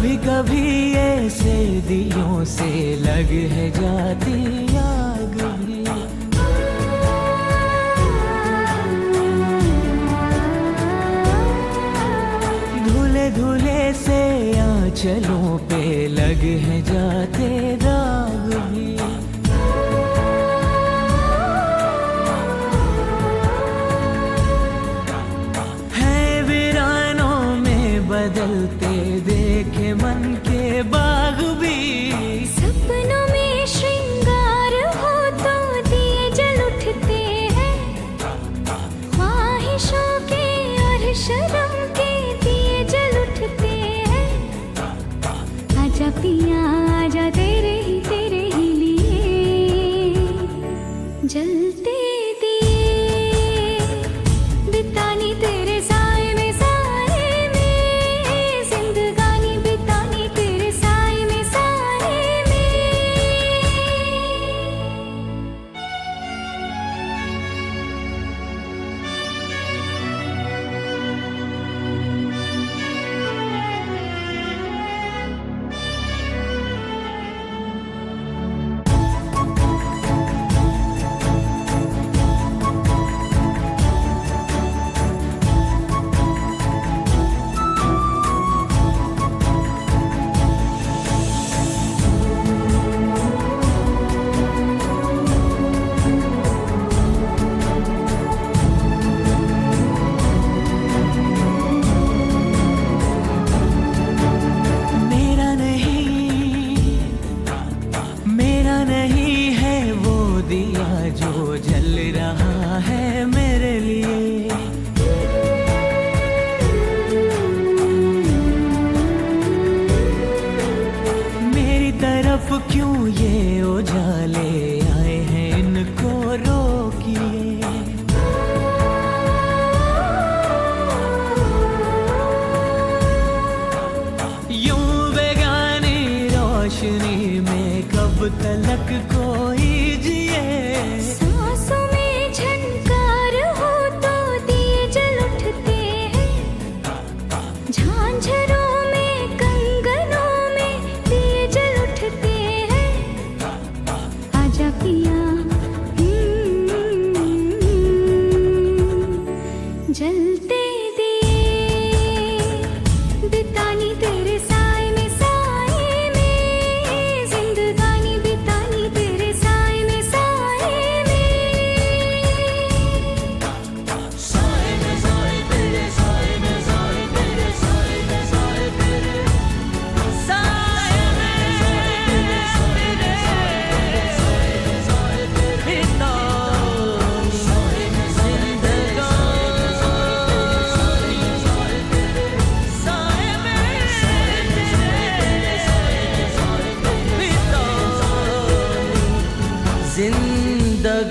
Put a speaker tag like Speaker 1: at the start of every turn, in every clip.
Speaker 1: कभी कभी ऐसे दिलों से लग है जाती आग भी। धुले धुले से आंचलों पे लग है जाते दाग भी। बदलते देखे मन के बाग भी।
Speaker 2: सपनों में श्रृंगार हो तो दिए जल उठते हैं, ख्वाहिशों के और शर्म के दिए जल उठते हैं। आजा पिया आजा तेरे ही लिए जलते दिए, बितानी तेरे साए में जो जल रहा है मेरे लिए। मेरी तरफ क्यों ये उजाले आए हैं, इनको रोकिए। यूं बेगानी रोशनी में कब तलक कोई सांसों में झनकार हो तो दिए जल उठते हैं, झांझरों में कंगनों में दिए जल उठते हैं। आजा पिया जलते दिए, बितानी तेरे साए में जिंदगानी बितानी तेरे साए में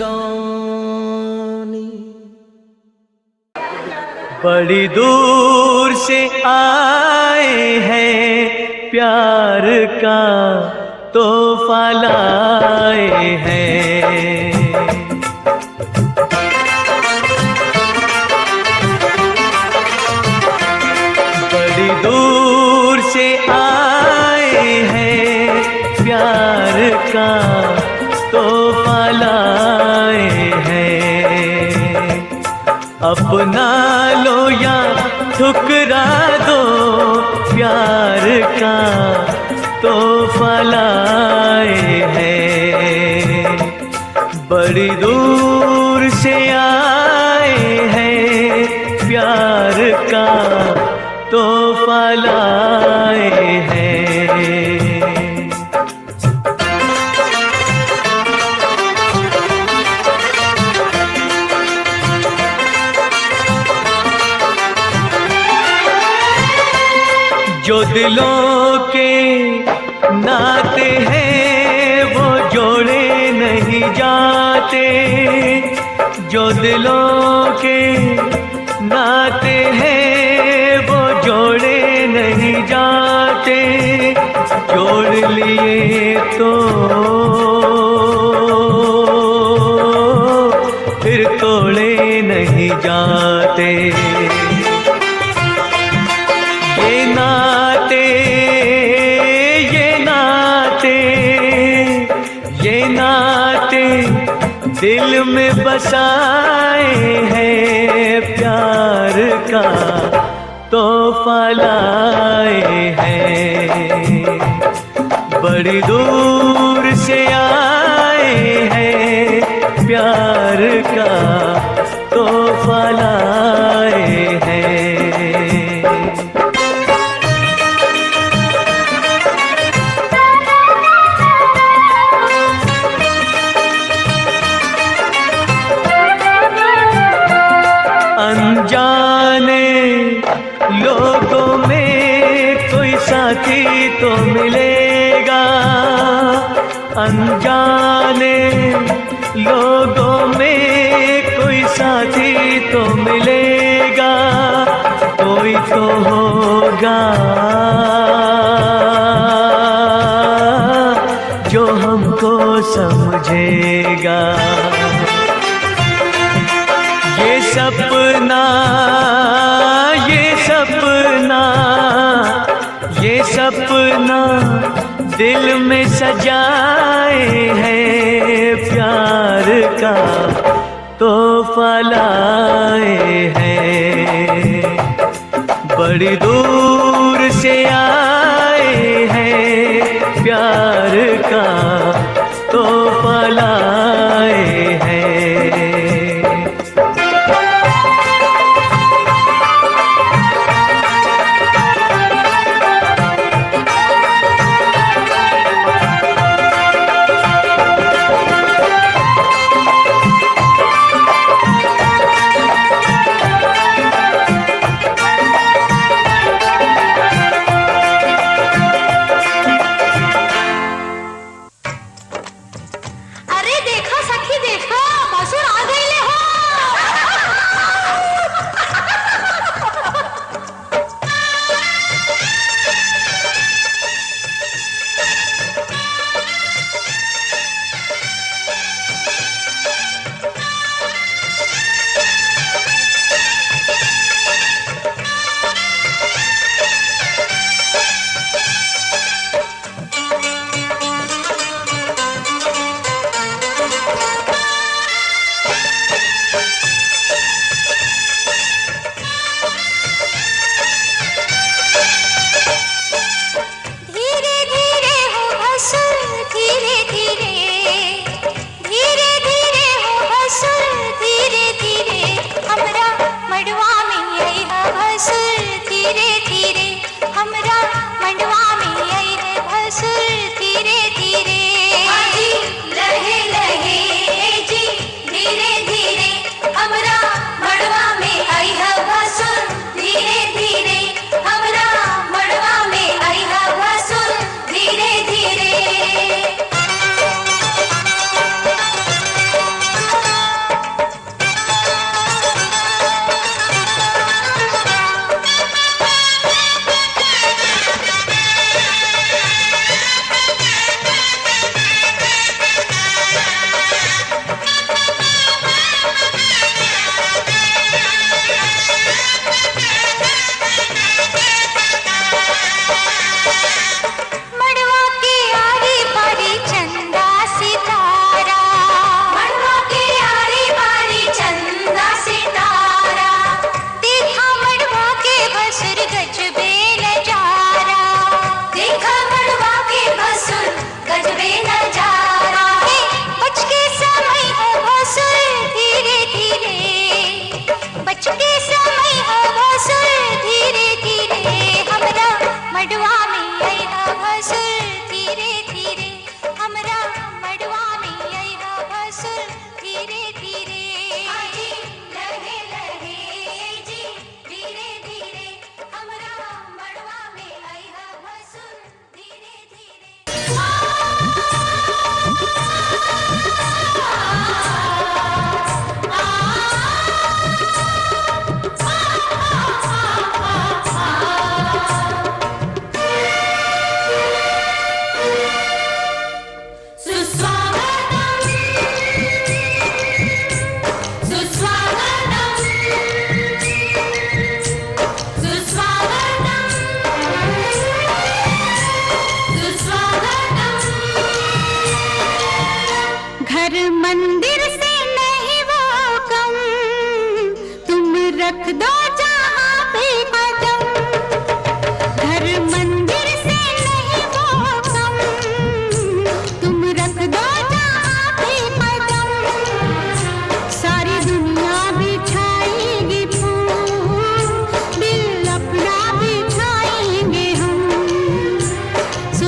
Speaker 1: जिंदगानी। बड़ी दूर से आए हैं, प्यार का तोहफा लाए हैं। बड़ी दूर से आए हैं, प्यार का तोहफा लाए हैं। अपना लो या ठुकरा दो, प्यार का तोहफा लाए हैं। बड़ी दूर से आए हैं, प्यार का तोहफा लाए हैं। जो दिलों के नाते हैं वो जोड़े नहीं जाते। जो दिलों के नाते हैं वो जोड़े नहीं जाते। जोड़ लिए तो फिर तोड़े नहीं जाते। ये नाते दिल में बसाए हैं प्यार का तोहफा लाए हैं। बड़ी दूर से आए हैं प्यार का तोहफा लाए हैं। अनजाने लोगों में कोई साथी तो मिलेगा, अनजाने लोगों में कोई साथी तो मिलेगा, कोई तो होगा जो हमको समझेगा। ये सपना, ये सपना, ये सपना दिल में सजाए हैं प्यार का तोहफा लाए हैं। बड़ी दूर से आए हैं प्यार का तोहफा लाए हैं।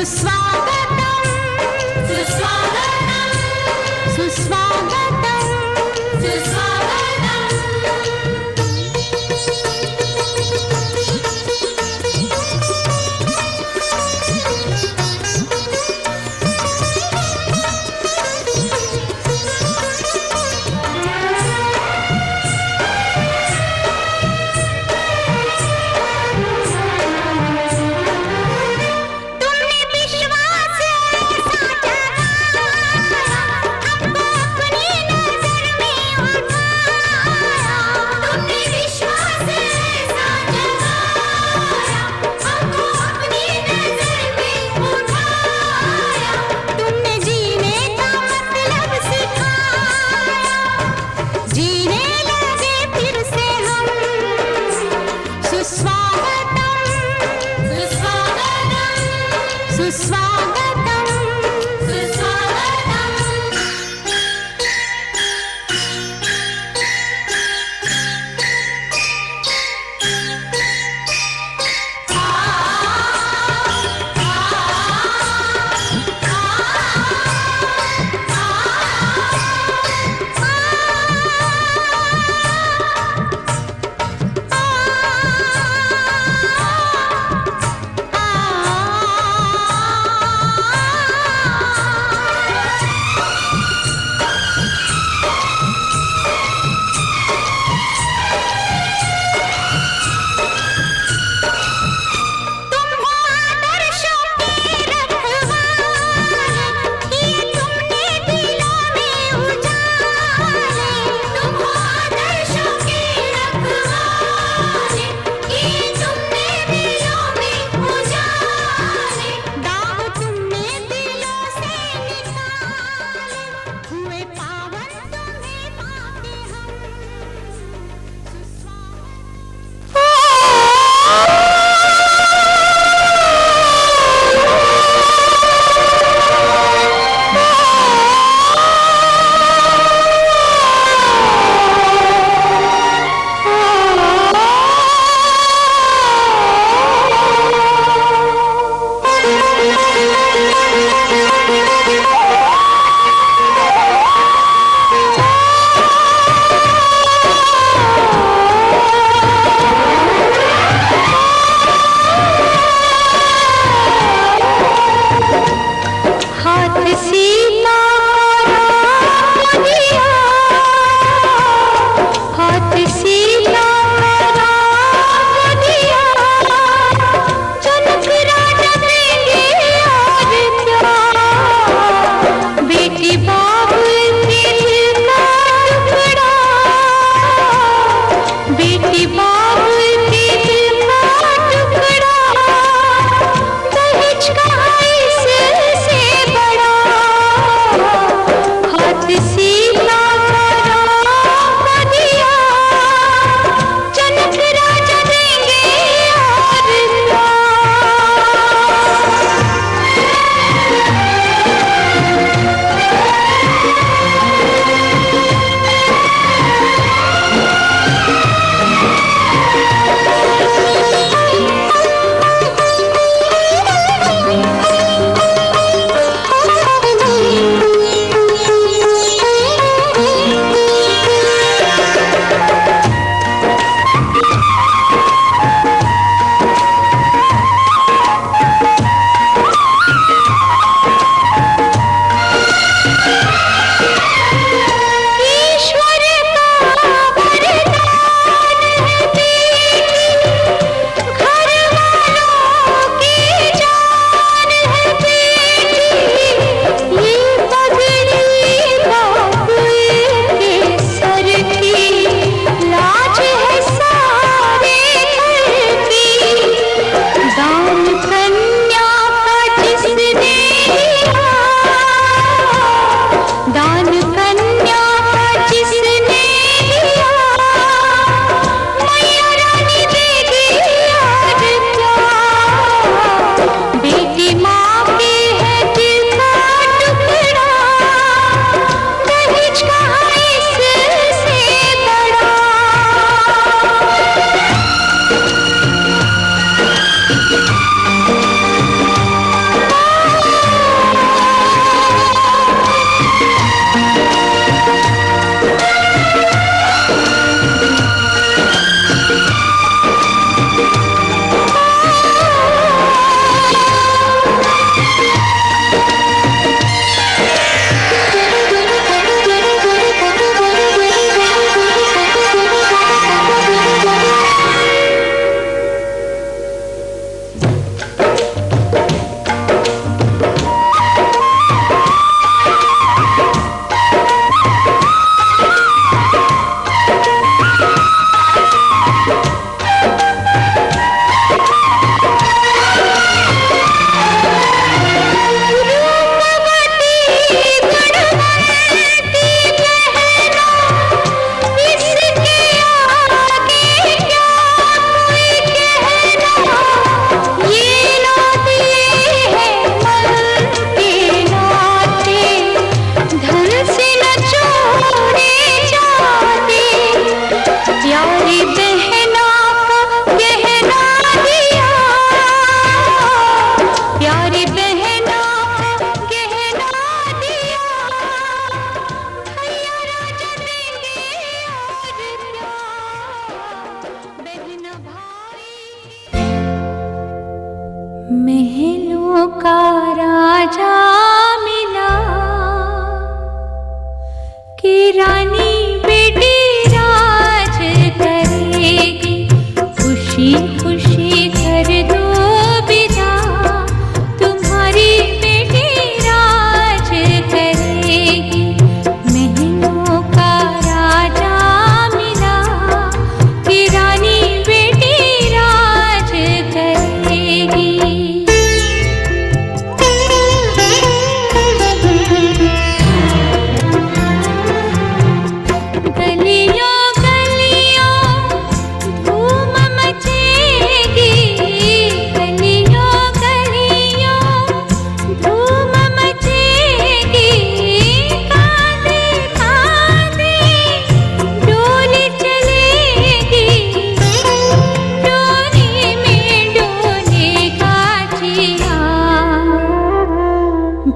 Speaker 2: सुस्वागतम सुस्वागतम सुस्वागतम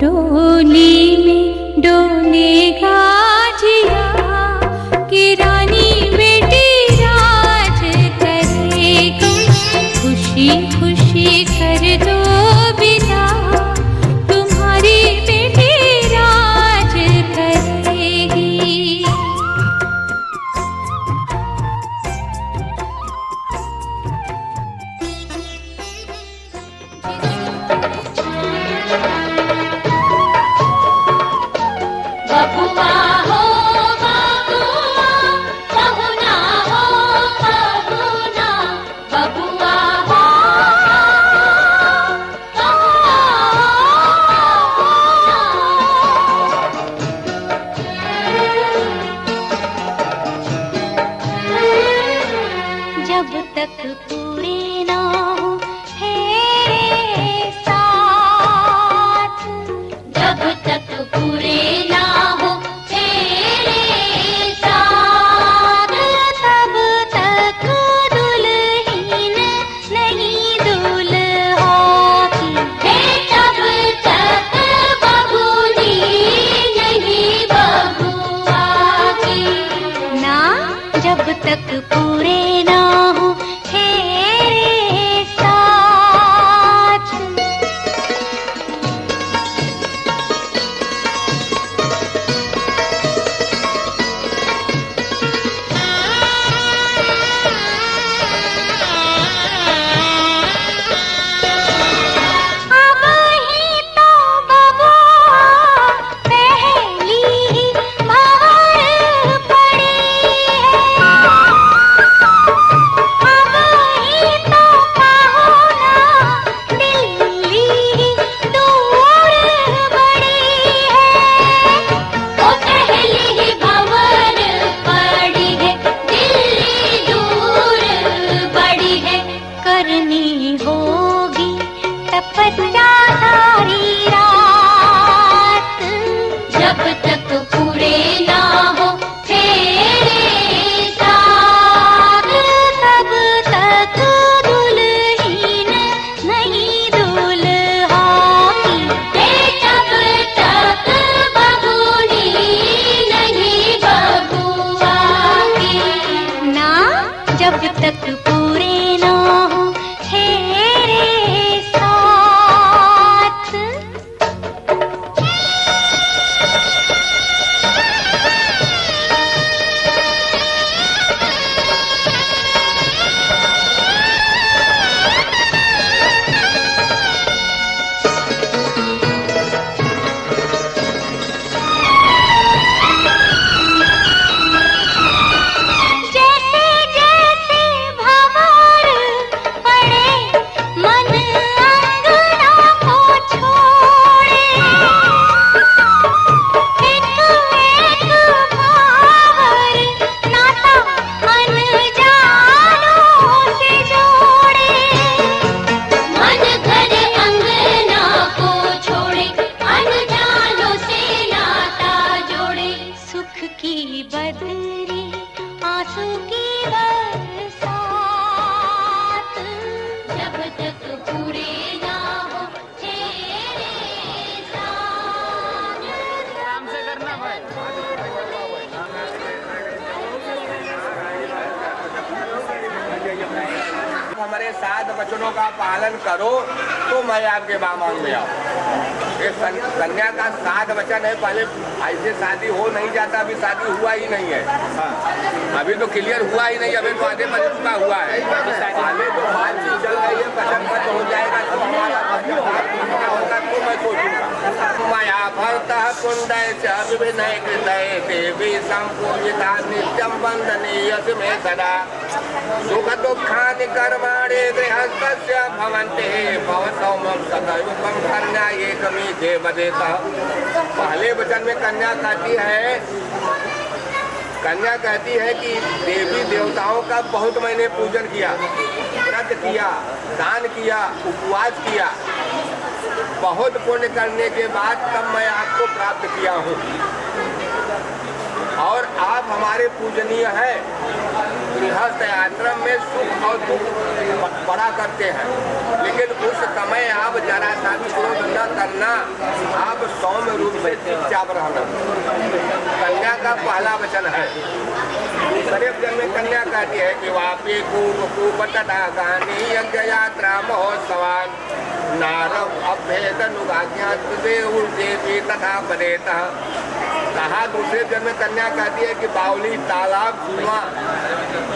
Speaker 2: डोली में डोलेगा जिया कि रानी बेटी राज करेगी। खुशी खुशी कर दो विदा, तुम्हारी बेटी राज करेगी।
Speaker 3: बबुआ हो बबुआ, बहुना हो बहुना, बबुआ हो
Speaker 2: जब तक पूरे ना हो तेरे साथ,
Speaker 3: जब तक पूरे ना हो तेरे साथ,
Speaker 2: तब तक दुल्हन नहीं दुल्हा की।
Speaker 3: हे तब तक बबूनी नहीं बबुआ की।
Speaker 2: ना जब तक पूरे ना हो तेरे साथ। अब ही तो बबुआ पहली ही बार पड़ी है। अब ही तो कहो ना दिल्ली दूर बड़ी है।
Speaker 3: ओ पहली ही भंवर पड़ी है, दिल्ली दूर बड़ी है।
Speaker 2: करनी होगी तपस्या सारी रात,
Speaker 3: जब तक पूरे ना हो तेरे साथ,
Speaker 2: तब तक दुल्हन नहीं दुल्हा की।
Speaker 3: हे तब तक बबूनी नहीं बबुआ की।
Speaker 2: ना जब तक पूरे ना हो तेरे साथ। जैसे जैसे भंवर पड़े मन अंगना को छोड़े। एक एक भंवर नाता अनजानों से जोड़े।
Speaker 3: मन घर अंगना को छोड़े, अनजानों से नाता जोड़े।
Speaker 2: सुख की बदरी आंसू की बरसात,
Speaker 3: जब तक पूरे ना हो तेरे साथ।
Speaker 4: हमारे 7 वचनों का पालन करो तो मैं आपके बामांग में आऊँ। ये कन्या का 7 वचन है। पहले ऐसे शादी हो नहीं जाता, अभी शादी हुआ ही नहीं है। अभी तो क्लियर हुआ ही नहीं, अभी तो आधे बजे का हुआ है। पहले तो बातचीत चल रही है, पसंद पत्र हो जाएगा तो हमारा होगा तो मैं सोचूंगा। माया भरत कुंडय च विनय कृतय देवी संपूजिता नित्यम वंदनीय में सदा। सुख दुःखानि कर्माणि गृहस्थस्य भवन्ति भव सौम्यं सतयुगं कन्या एकमीते वदेतः। पहले वचन में कन्या कहती है कि देवी देवताओं का बहुत मैंने पूजन किया, व्रत किया, दान किया, उपवास किया, बहुत पुण्य करने के बाद तब मैं आपको प्राप्त किया हूँ और आप हमारे पूजनीय हैं। गृहस्थ आश्रम में सुख और दुख बड़ा करते हैं, लेकिन उस समय आप जरा सा भी क्रोध न करना। आप से चुपचाप रहना। कन्या का पहला वचन है। दूसरे वचन में कन्या कहती है कि वापी कूप तथा गानी यज्ञ यात्रा महोत्सवान नारव अभेदनुगाज्ञात देवी तथा पदेतः। कहा दूसरे जन्म में कन्या कहती है कि बावली तालाब कुआं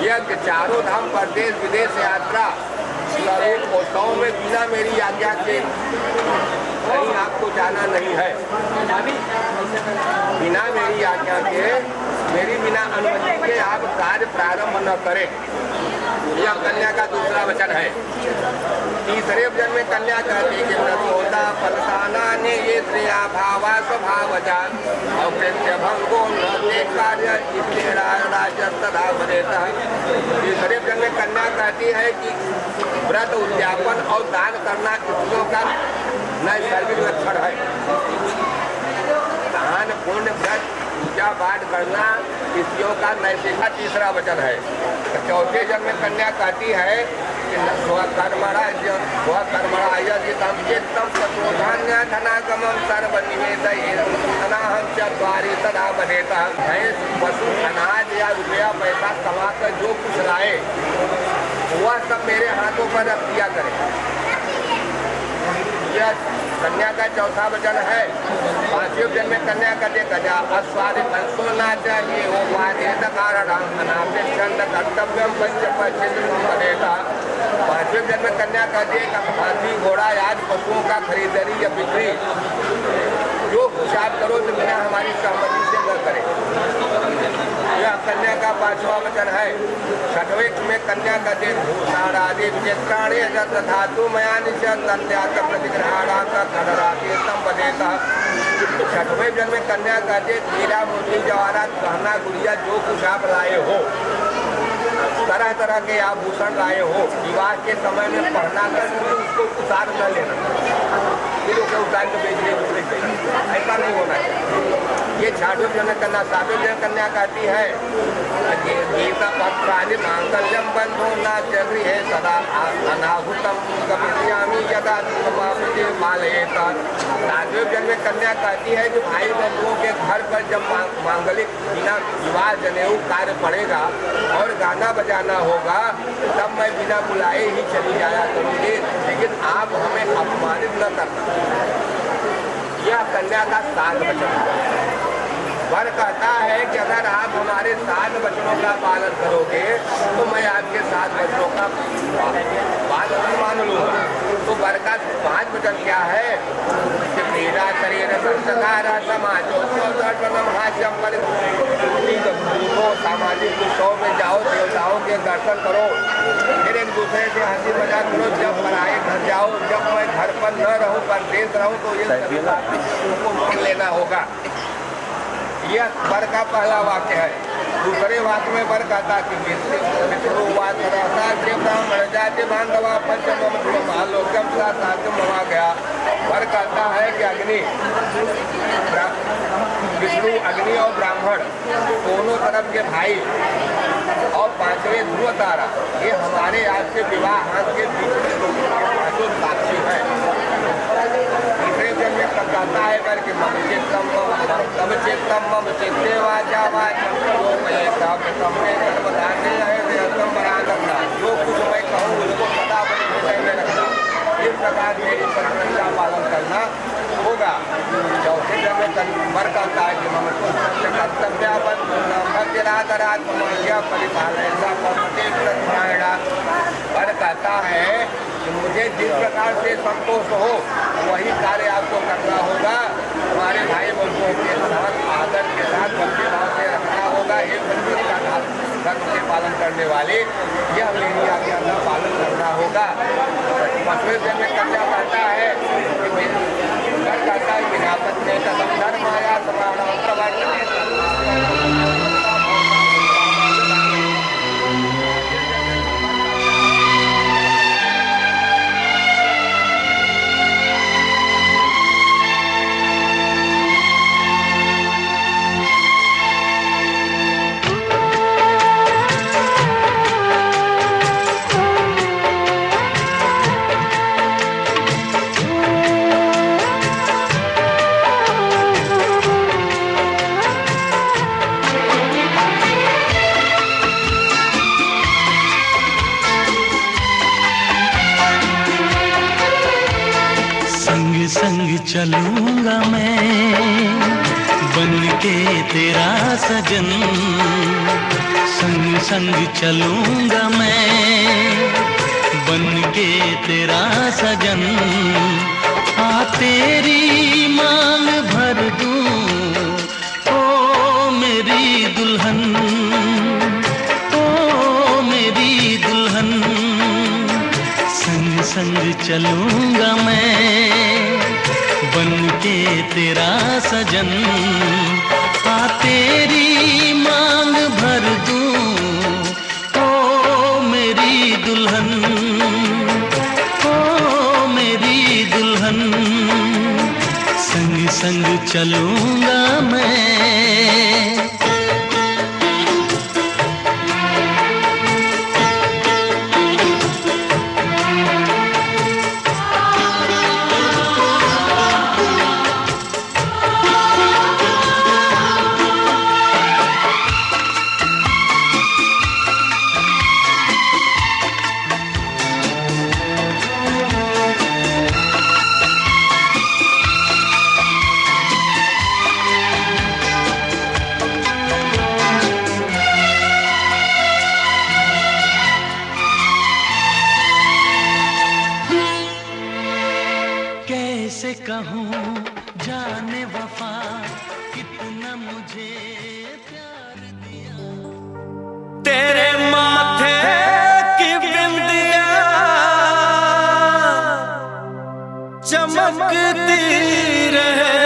Speaker 4: यज्ञ चारों धाम प्रदेश विदेश यात्रा स्वरूप उत्सव में बिना मेरी आज्ञा के कहीं आपको जाना नहीं है। बिना मेरी आज्ञा के मेरी बिना अनुमति के आप कार्य प्रारंभ न करें। यह कन्या का दूसरा वचन है। तीसरे वचन में कन्या कहती है कि नोता फलसाना ने ये श्रेया भावा स्वभावजान और भंगो न कार्य राजस्तथा बनेता। तीसरे वचन में कन्या कहती है कि व्रत उद्यापन और दान करना स्त्रियों का नैसर्गिक लक्षण है। दान पुण्य व्रत पूजा पाठ करना स्त्रियों का नैतिक का तीसरा वचन है। चौथे जन्म में कन्या कहती है कि स्वकर्मणा धनागमम सर्वनिवेदनाहं चत्वारि तदा बनेता। भैंस पशु अनाज या रुपया पैसा कमा कर जो कुछ लाए वह सब मेरे हाथों पर रख दिया करे। यह कन्या का चौथा वचन है। पांचवें वचन में कन्या का देखा अस्वादित सोना चाहिए वो वादित कारण अनापेक्षण कर्तव्यम पंच पश्चिम बनेगा। पांचवें वचन में कन्या का देख हाथी घोड़ा आदि पशुओं का खरीदारी या बिक्री जो कुछ आप करो तो बिना हमारी सहमति से न करें। यह कन्या का पांचवा वचन है। छठवें में कन्या का देख भूषाणादि विचित्राणे धातु मयानि च तन्यात प्रतिग्रहणा का खड़राके संपदेता। छठवें वचन में कन्या का देख हीरा मोती जवाहरात गहना गुड़िया जो कुछ आप लाए हो तरह तरह के आभूषण लाए हो विवाह के समय में पहना कर उसको उतार न लेना, फिर उसे उतार के बेचने उतरे चाहिए, ऐसा नहीं होना चाहिए। ये छठवें जन कन्या। सातवें जन कन्या कहती है गीता पत्राणि मांगल्यम बंधो न चक्री है सदा अनाहुतम गमिष्यामि यदा समाप्ति मालयेता। सातवें जन में कन्या कहती है कि भाई बंधुओं के घर पर जब मांगलिक बिना विवाह जनेऊ कार्य पड़ेगा और गाना बजाना होगा तब मैं बिना बुलाए ही चली जाया करूँगी, लेकिन आप हमें अपमानित न करना। यह कन्या का 7 वचन है। वर कहता है कि अगर आप हमारे 7 वचनों का पालन करोगे तो मैं आपके 7 वचनों का बात मान लूँगा। तो वर का 5 वचन क्या है कि मेरा शरीर संस्कारा समाजो हास्यम पर सामाजिक उत्सव में जाओ, देवताओं के दर्शन करो, फिर एक दूसरे से हंसी मजाक करो। जब पराए घर जाओ, जब मैं घर पर न रहूँ परदेश रहूँ तो ये सभी बातों को मान लेना होगा। यह वर का पहला वाक्य है। दूसरे वाक्य में वर कहता कि ब्राह्मण जाति बांधवा पंचम आलोक्यम साध्यम वहाँ गया। वर कहता है कि अग्नि विष्णु अग्नि और ब्राह्मण दोनों तरफ के भाई और 5वें ध्रुव तारा ये हमारे आज के विवाह के बीच में पांचों साक्षी है। तीसरे जन्म में कहता है करके मम चित्तम तब चित्तम मम चित्ते वाचा वाचम जो कुछ मैं कहूँ उसको सदा अपने हृदय में रखना। इस प्रकार मेरी परंपरा का पालन करना होगा। चौथे जन्म में वर कहता है कि मम कर्तव्य परिपालना। वर कहता है कि मुझे जिस प्रकार से संतोष हो वही कार्य आपको करना होगा। हमारे भाई बंधुओं के साथ आदर के साथ भक्ति भाव से रखना होगा। एक बंधु का धर्म के पालन करने वाले यह मेरी आज्ञा का पालन करना होगा। 5वें जन्म में कन्या कहता है कि पत्नी का धर्म आया
Speaker 1: चलूंगा मैं बन के तेरा सजन, संग संग चलूंगा मैं बन के तेरा सजन। आ तेरी मांग भर दूं ओ मेरी दुल्हन, ओ मेरी दुल्हन। संग संग चलूंगा मैं बन के तेरा सजन। आ तेरी मांग भर दूं ओ मेरी दुल्हन, ओ मेरी दुल्हन। संग संग चलूंगा मैं। कैसे कहूँ जाने वफा कितना मुझे प्यार दिया। तेरे माथे की बिंदिया चमकती रहे,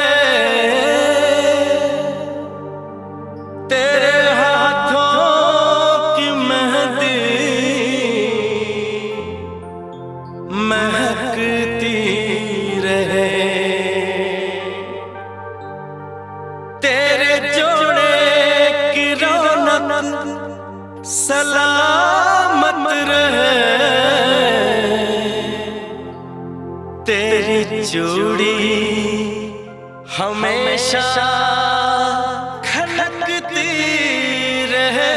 Speaker 1: तेरे हाथों की मेहंदी महकती रहे, तेरे जोड़े की रौनक सलामत रहे, तेरी चूड़ी हमेशा खनकती रहे।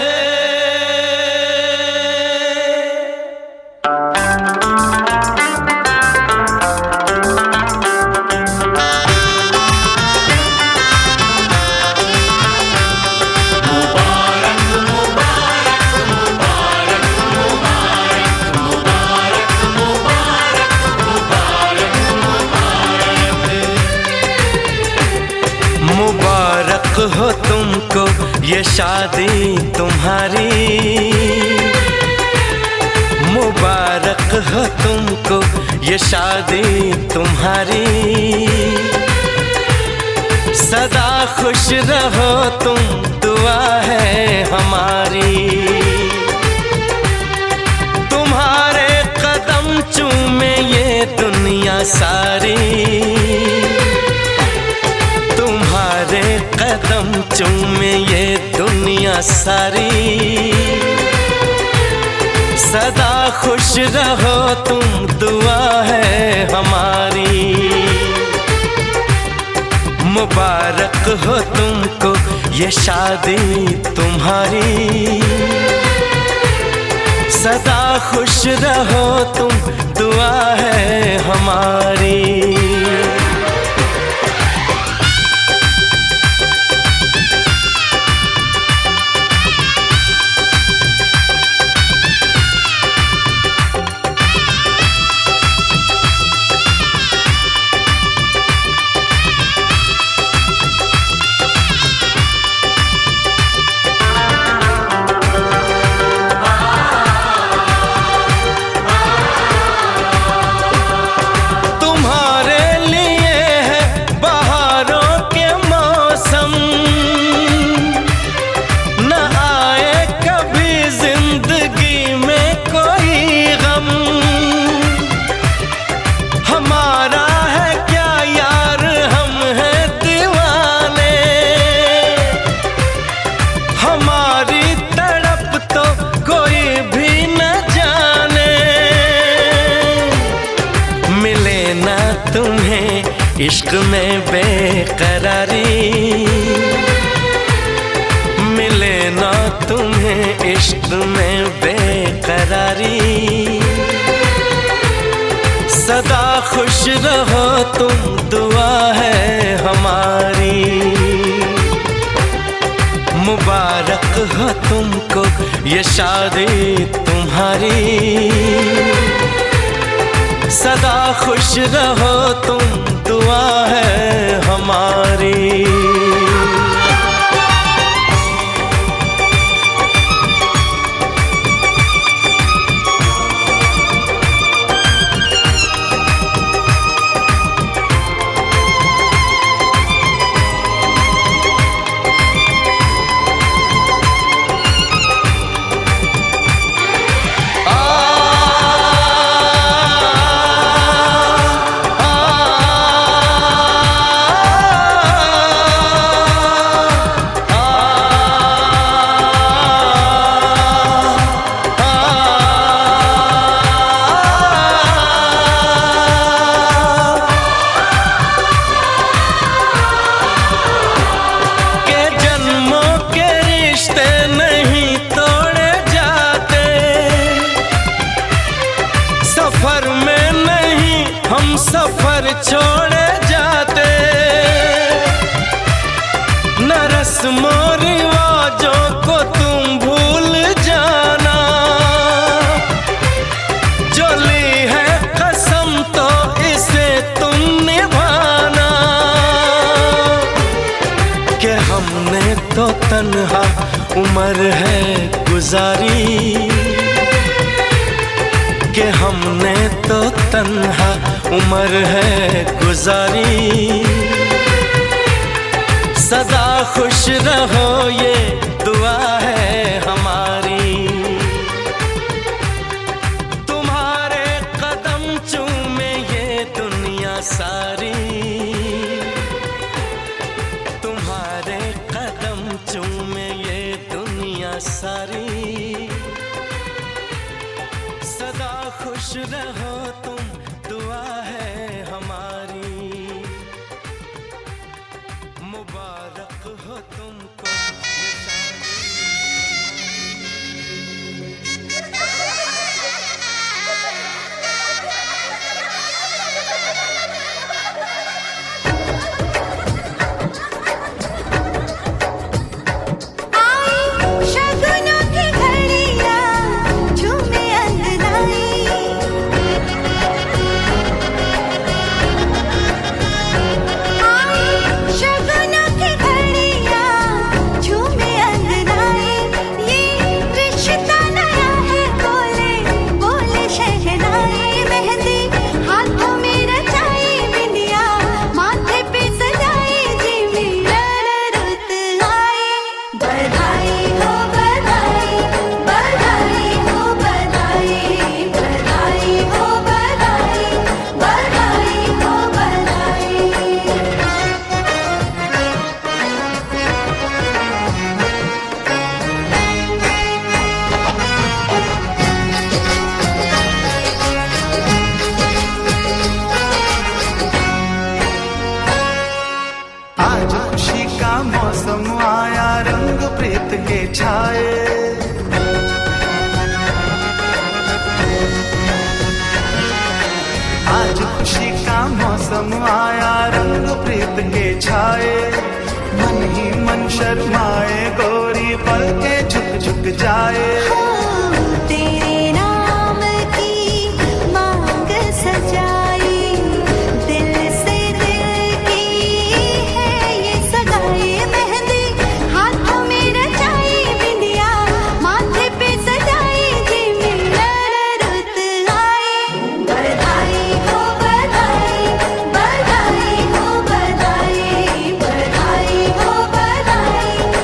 Speaker 1: मुबारक हो तुमको ये शादी तुम्हारी, मुबारक हो तुमको ये शादी तुम्हारी। सदा खुश रहो तुम दुआ है हमारी, तुम्हारे कदम चूमे ये दुनिया सारी, तुम्हारे कदम चूमे ये दुनिया सारी। सदा खुश रहो तुम दुआ है हमारी। मुबारक हो तुमको ये शादी तुम्हारी, सदा खुश रहो तुम दुआ है हमारी। इश्क में बेकरारी मिले ना तुम्हें, इश्क में बेकरारी सदा खुश रहो तुम, दुआ है हमारी। मुबारक हो तुमको ये शादी तुम्हारी। सदा खुश रहो तुम, दुआ है हमारी। सफर छोड़े जाते, न रस्मों रिवाजों को तुम भूल जाना। जो ली है कसम तो इसे तुम निभाना। कि हमने तो तन्हा उम्र है गुजारी। कि हमने तो तन्हा उम्र है गुजारी। सदा खुश रहो ये दुआ है हमारी। तुम्हारे कदम चूमे ये दुनिया सारी। तुम्हारे कदम चूमे ये दुनिया सारी। सदा खुश रहो तुम, दुआ है हमारी। मुबारक हो तुमको ये शादी।
Speaker 5: मौसम आया रंग प्रीत के छाए। आज खुशी का मौसम आया रंग प्रीत के छाए। मन ही मन शर्माए गोरी पल के झुक झुक जाए।
Speaker 2: तेरे नाम की मांग सजाई, दिल से दिल की है ये सगाई। मेहंदी हाथों में रचाई, बिंदिया माथे पे सजाई। जी मेरा रुत आई, बधाई हो बधाई, बधाई हो बधाई, बधाई हो बधाई,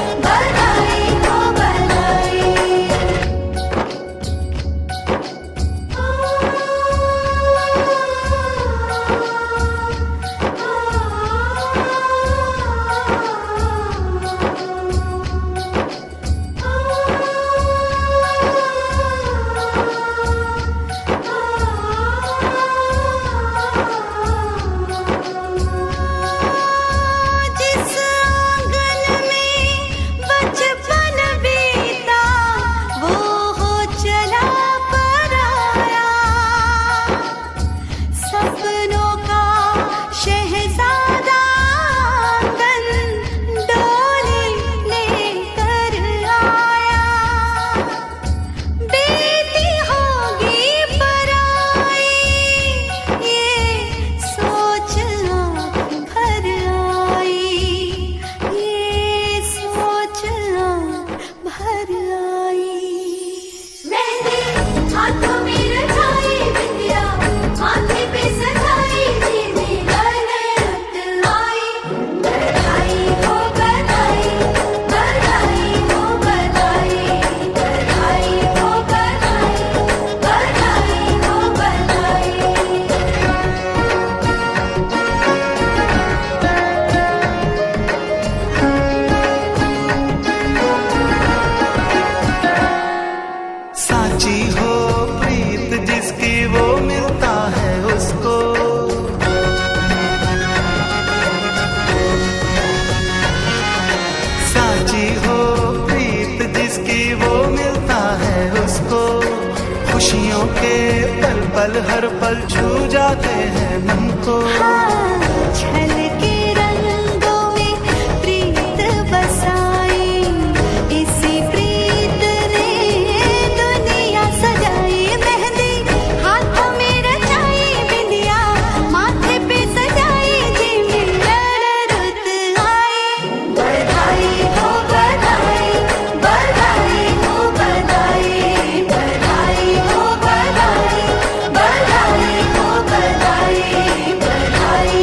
Speaker 5: पल हर पल छू जाते हैं मन को।
Speaker 2: हाँ, छल के रंगों में प्रीत बसाई, इसी प्रीत ने दुनिया सजाई। मेहंदी हाथों में रचाई, बिंदिया माथे पे सजाई, जी मिलन रुत आई। बधाई हो बधाई, बधाई हो बधाई, बधाई हो बधाई, बधाई हो बधाई, बधाई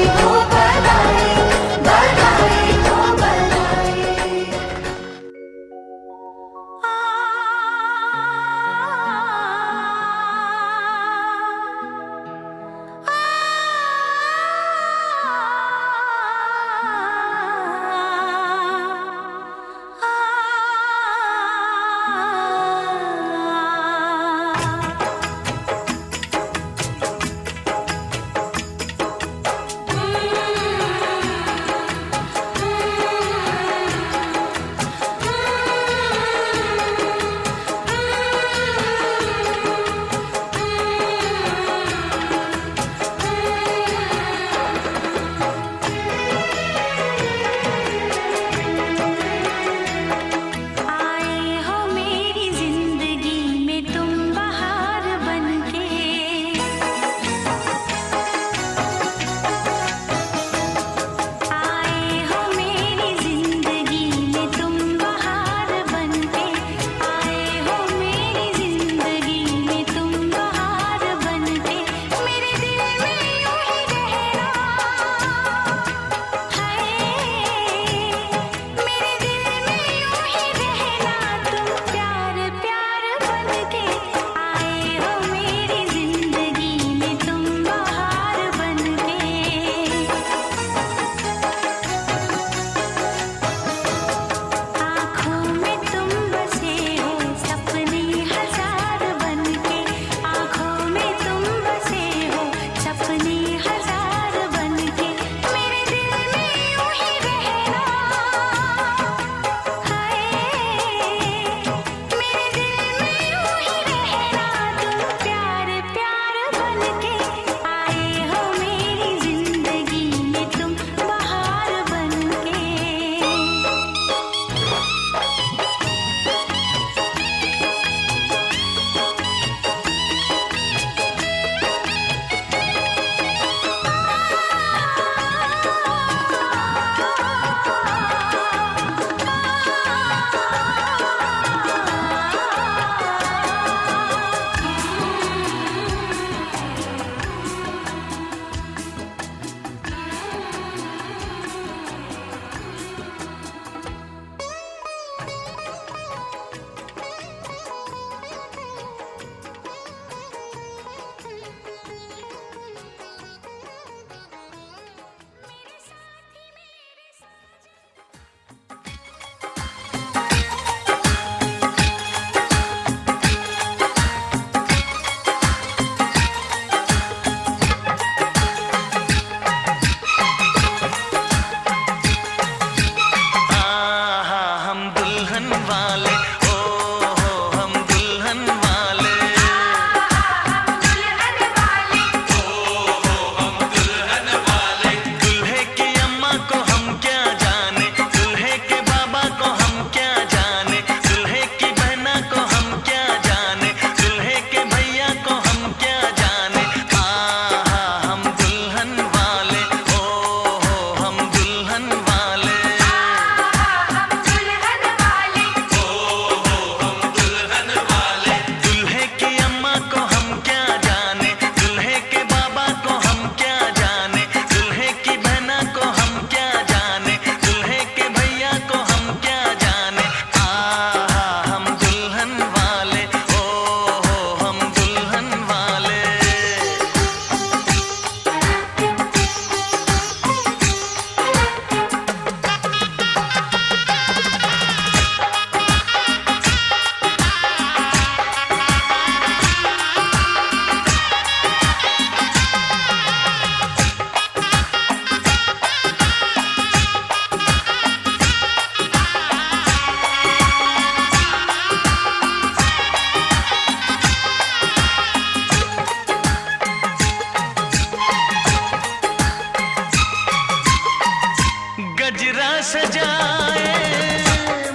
Speaker 5: गजरा सजाए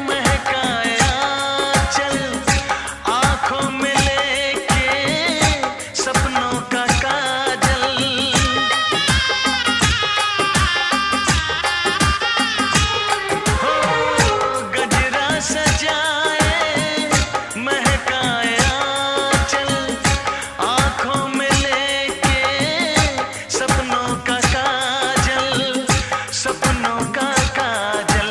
Speaker 5: महकाया चल आंखों में लेके सपनों का काजल हो गजरा सजाए महकाया चल आंखों में लेके सपनों का काजल सपनों का काजल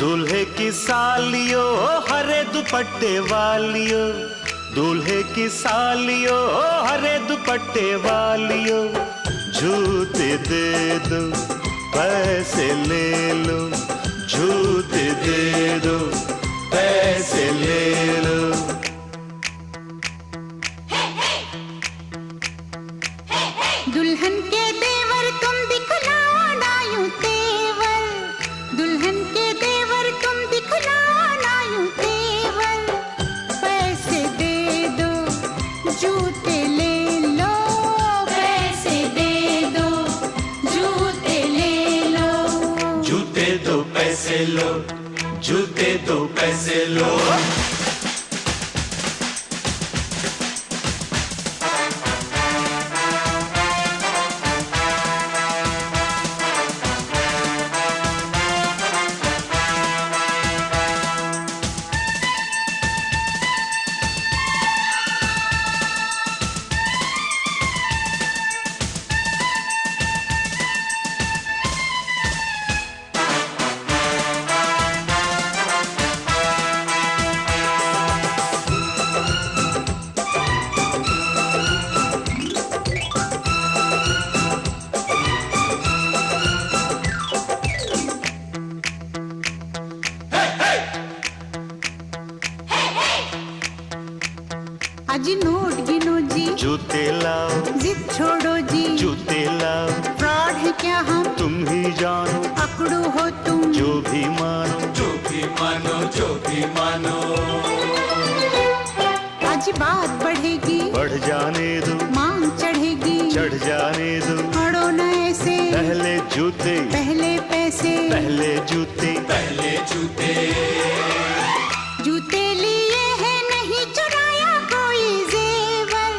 Speaker 5: दूल्हे की सालियो हरे दुपट्टे वालियो, दूल्हे की सालियो हरे दुपट्टे वालियो, जूते दे दो पैसे ले लो, जूते दे दो पैसे ले लो।
Speaker 2: दुल्हन के देवर तुम दिखलाओ ना यूं तेवर, दुल्हन के देवर तुम दिखलाओ ना यूं तेवर, पैसे दे दो जूते ले लो, पैसे दे दो जूते ले लो,
Speaker 5: जूते दो पैसे लो, जूते दो पैसे लो।
Speaker 2: अजी नोट गिनो जी,
Speaker 5: जूते लाओ,
Speaker 2: जिद छोड़ो जी,
Speaker 5: जूते लाओ,
Speaker 2: फ्रॉड है क्या हम
Speaker 5: तुम ही जानो,
Speaker 2: पकड़ो हो तुम
Speaker 5: जो भी मानो, जो भी मानो, जो भी मानो।
Speaker 2: आज बात बढ़ेगी,
Speaker 5: बढ़ जाने दो,
Speaker 2: मांग चढ़ेगी,
Speaker 5: चढ़ जाने दो,
Speaker 2: अड़ो न ऐसे,
Speaker 5: पहले जूते,
Speaker 2: पहले पैसे,
Speaker 5: पहले जूते, पहले जूते।
Speaker 2: जूते लिए है नहीं चुराया कोई जेवर,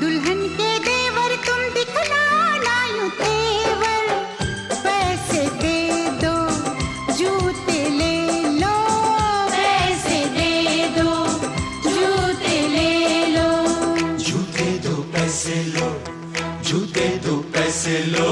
Speaker 2: दुल्हन के देवर तुम दिखलाओ ना यूं तेवर, पैसे दे दो जूते ले लो, पैसे दे दो जूते ले लो,
Speaker 5: जूते दो पैसे लो, जूते दो पैसे लो।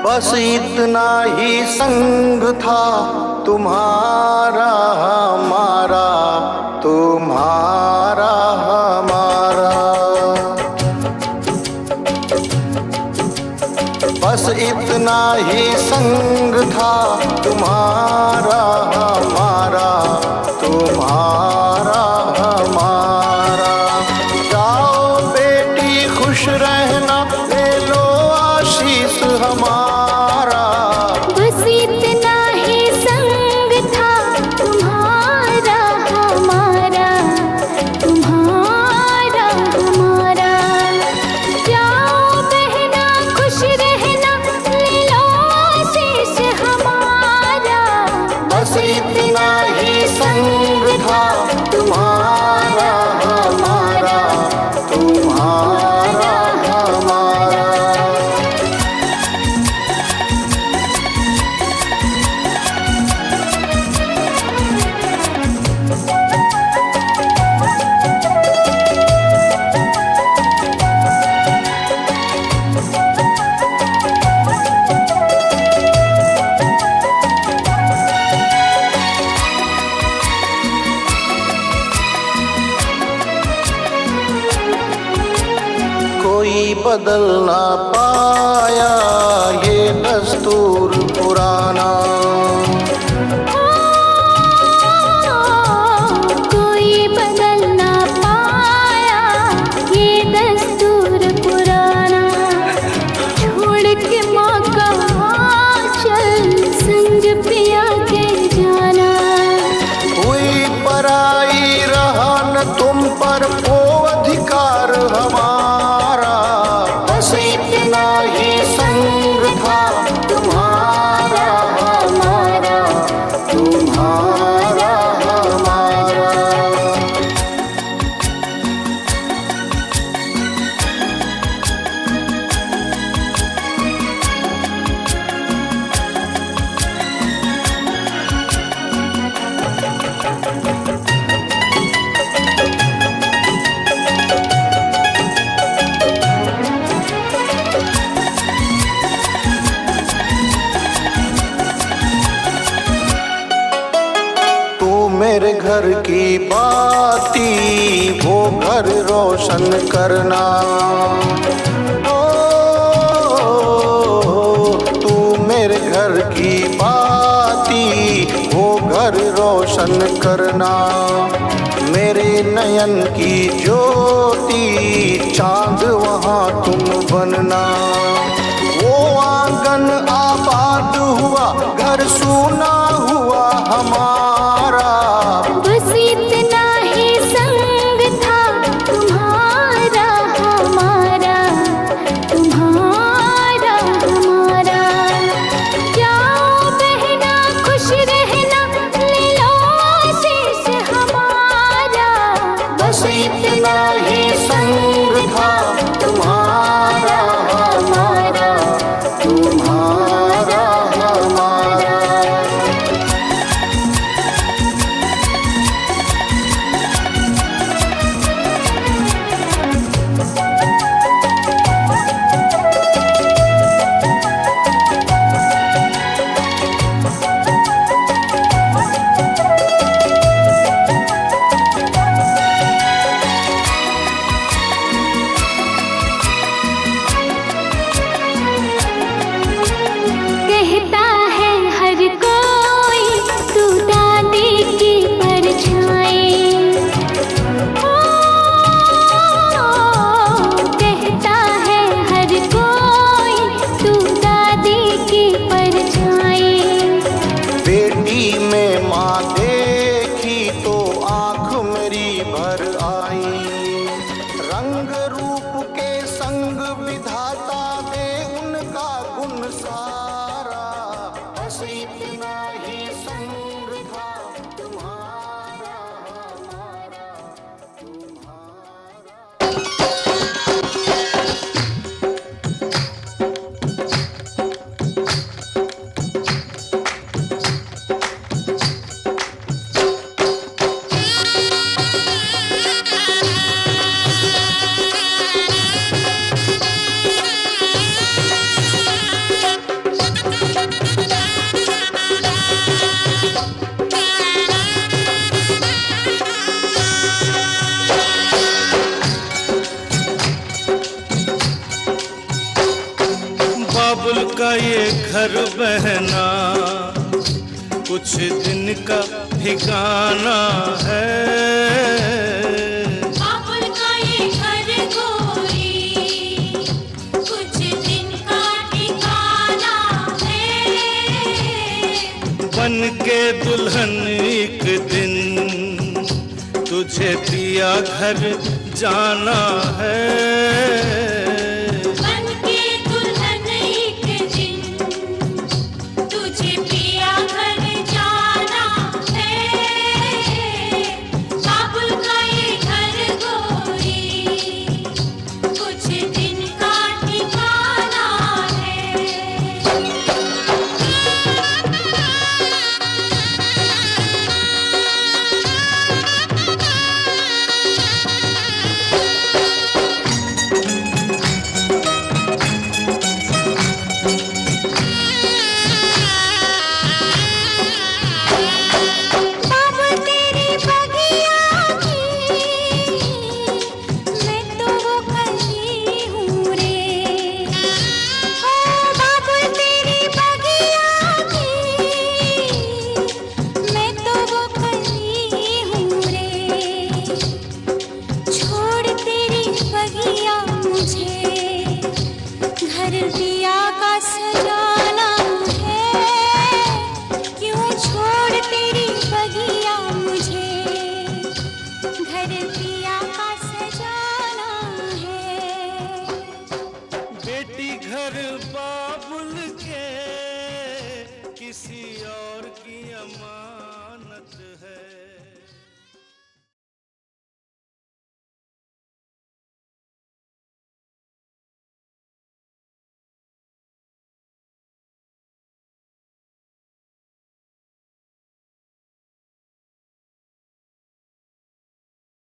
Speaker 6: बस इतना ही संग था तुम्हारा हमारा, तुम्हारा हमारा, बस इतना ही संग था तुम्हारा हमारा, तुम्हारा हमारा। जाओ बेटी खुश रहना, ले लो आशीष हमारा,
Speaker 2: बस इतना ही संग था तुम्हारा हमारा, तुम्हारा हमारा। जाओ बहना खुश रहना, ले लो आशीष हमारा,
Speaker 6: बस इतना ही संग था तुम्हारा हमारा, तुम्हारा हमारा। कोई बदल ना पाया ये दस्तूर पुराना, तुम्हारा हमारा। मेरे घर की बाती वो घर रोशन करना। ओ तू मेरे घर की बाती वो घर रोशन करना। मेरे नयन की ज्योति चांद वहाँ तुम बनना। वो आंगन आबाद हुआ घर सूना हुआ हमारा।
Speaker 2: बस इतना ही संग था तुम्हारा हमारा, तुम्हारा हमारा। जाओ बहना खुश रहना, ले लो आशीष हमारा।
Speaker 6: बस इतना ही संग था तुम्हारा हमारा, तुम्हारा हमारा।
Speaker 2: कहता है हर कोई तू दादी की परछाई। ओ कहता है हर कोई तू दादी की परछाई।
Speaker 6: बेटी में माँ देखी तो आँख मेरी भर आई। रंग रूप के संग विधाता दे उनका गुण सारा। बस इतना ही संग था तुम्हारा हमारा, तुम्हारा।
Speaker 5: बाबुल का ये घर बहना कुछ दिन का ठिकाना है।
Speaker 3: बाबुल का ये घर गोरी कुछ दिन का ठिकाना है।
Speaker 5: बन के दुल्हन एक दिन तुझे पिया घर जाना है।
Speaker 3: बन के दुल्हन एक दिन तुझे पिया घर जाना है। बाबुल का ये घर गोरी कुछ दिन का ठिकाना है।
Speaker 5: बेटी घर बाबुल के किसी